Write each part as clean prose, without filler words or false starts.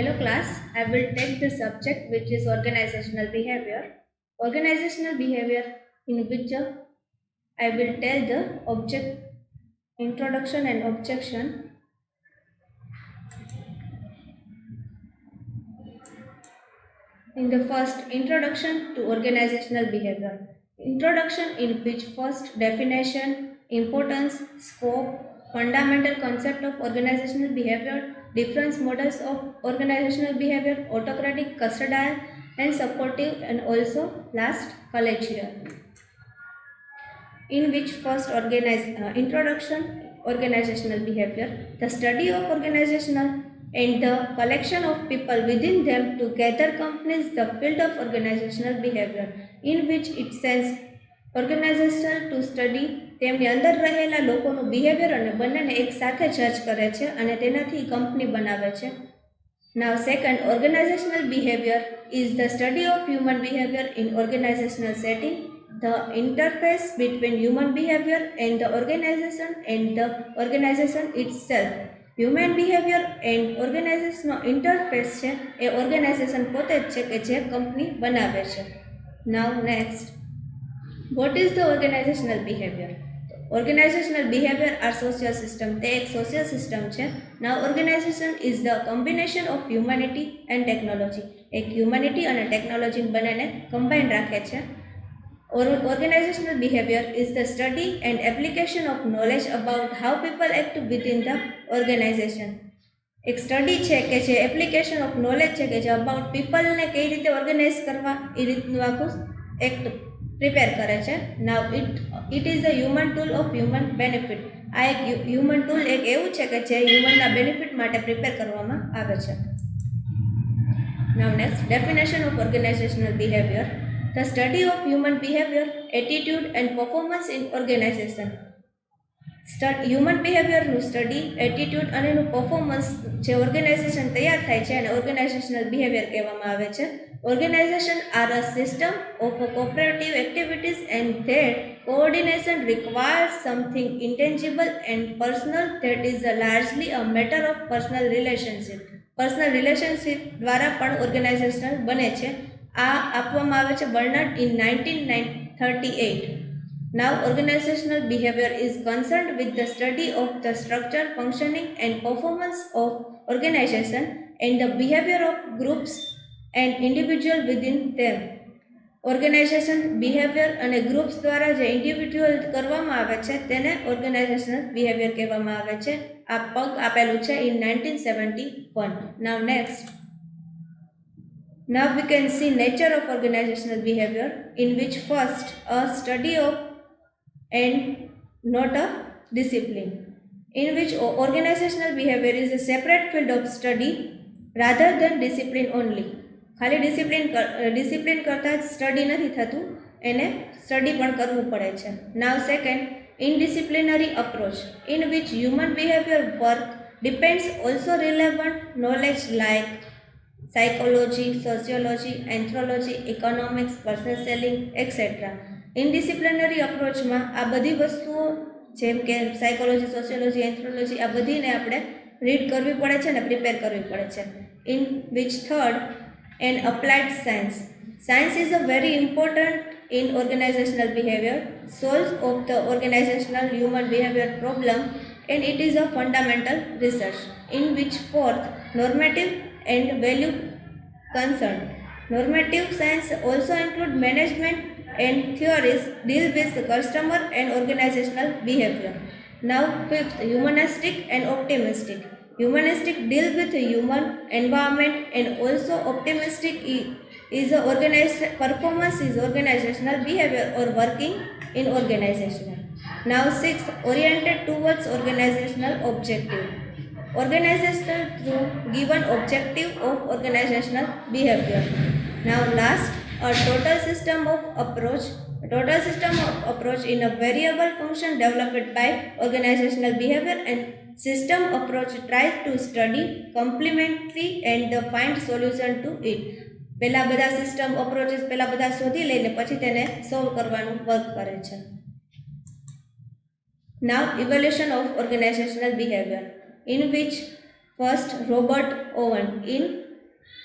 Hello class, I will take the subject which is organizational behavior. Organizational behavior in which I will tell the object introduction and objection. In the first introduction to organizational behavior. Introduction in which first definition, importance, scope, fundamental concept of organizational behavior, different models of organizational behavior, autocratic, custodial, and supportive, and also last collegial. In which first introduction organizational behavior, the study of organizational and the collection of people within them to gather companies the field of organizational behavior, in which it sends organizational to study તેમની અંદર રહેલા લોકોનું behaviour અને બંનેને એક સાથે જજ કરે છે અને તેનાથી કંપની બનાવે છે. Now second, organizational behavior is the study of human behavior in organizational setting, the interface between human behavior and the organization itself. Human behavior and organizational interface છે એ ઓર્ગેનાઇઝેશન પોતે જ છે કે જે કંપની બનાવે છે. Now next, what is the organizational behavior? Organizational behavior are social system. તે એક social system છે. Now organization is the combination of humanity and technology. એક humanity અને technology બંનેને combine રાખે છે. Organizational behavior is the study and application of knowledge about how people act within the organization. એક study છે કે જે એપ્લિકેશન ઓફ નોલેજ છે કે જે અબાઉટ પીપલને કઈ રીતે ઓર્ગેનાઇઝ કરવા એ રીતનું આખું એક્ટ પ્રિપેર કરે છે. Now it is a human tool of human benefit. આ એક હ્યુમન ટૂલ એક એવું છે કે જે હ્યુમનના બેનિફિટ માટે પ્રિપેર કરવામાં આવે છે. Now next, definition of organisational behaviour. The study of human behavior, attitude and performance in organization. Human બિહેવિયરનું સ્ટડી, એટીટ્યુડ અને એનું પરફોર્મન્સ જે ઓર્ગેનાઇઝેશન તૈયાર થાય છે અને ઓર્ગેનાઇઝેશનલ બિહેવિયર કહેવામાં આવે છે. Organisation are a system of cooperative activities and their coordination requires something intangible and personal that is largely a matter of personal relationship. Personal relationship દ્વારા પણ ઓર્ગેનાઇઝેશનલ બને છે. આ આપવામાં આવે છે Barnard in 1938. Now organizational behavior is concerned with the study of the structure, functioning and performance of organization and the behavior of groups and individual within them. Organisation behaviour અને groups દ્વારા જે individual કરવામાં આવે છે તેને organisational behaviour કહેવામાં આવે છે. આ પગ આપેલું છે in 1971. Now next, now we can see nature of organizational behavior, in which first a study of and not a discipline, in which organizational behavior is a separate field of study rather than discipline only. ખાલી discipline કરતાં જ study નથી થતું, એને study પણ કરવું પડે છે. Now second, interdisciplinary approach, in which human behaviour work depends also relevant knowledge like psychology, sociology, anthropology, economics, personal selling etcetera. Interdisciplinary અપ્રોચમાં આ બધી વસ્તુઓ જેમ કે સાયકોલોજી, સોશિયોલોજી, એન્થ્રોલોજી આ બધીને આપણે રીડ કરવી પડે છે અને પ્રિપેર કરવી પડે છે. In which third, and applied science. Science is a very important in organizational behavior, solves of the organizational human behavior problem, and it is a fundamental research. In which fourth, normative and value concern. Normative science also include management and theories deal with the customer and organizational behavior. Now fifth, humanistic and optimistic. Humanistic deal with human environment and also optimistic is a organized performance is organizational behavior or working in organization. Now sixth, oriented towards organizational objective. Organizational through given objective of organizational behavior. Now last, a total system of approach. A total system of approach in a variable function developed by organizational behavior and system approach tries to study complementary and find solution to it. પહેલા બધા system approaches પહેલા બધા શોધી લઈને પછી તેને solve કરવાનું work કરે છે. Now evaluation of organizational behavior, in which first Robert Owen in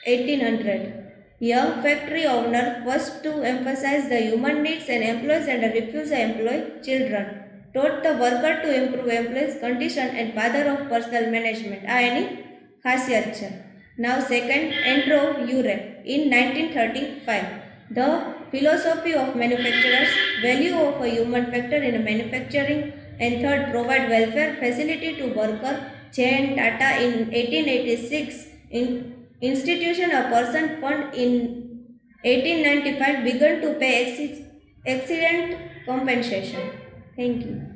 1800. Young factory owner first to emphasize the human needs and employees and refuse to employ children. Taught the worker to improve employees' condition and father of personal management. આ એની ખાસિયત છે. Now second, Andrew Urey in 1935. The philosophy of manufacturers, value of a human factor in manufacturing, and third, provide welfare facility to worker. J.N. Tata in 1886. In institution a person fund in 1895 began to pay accident compensation. Thank you.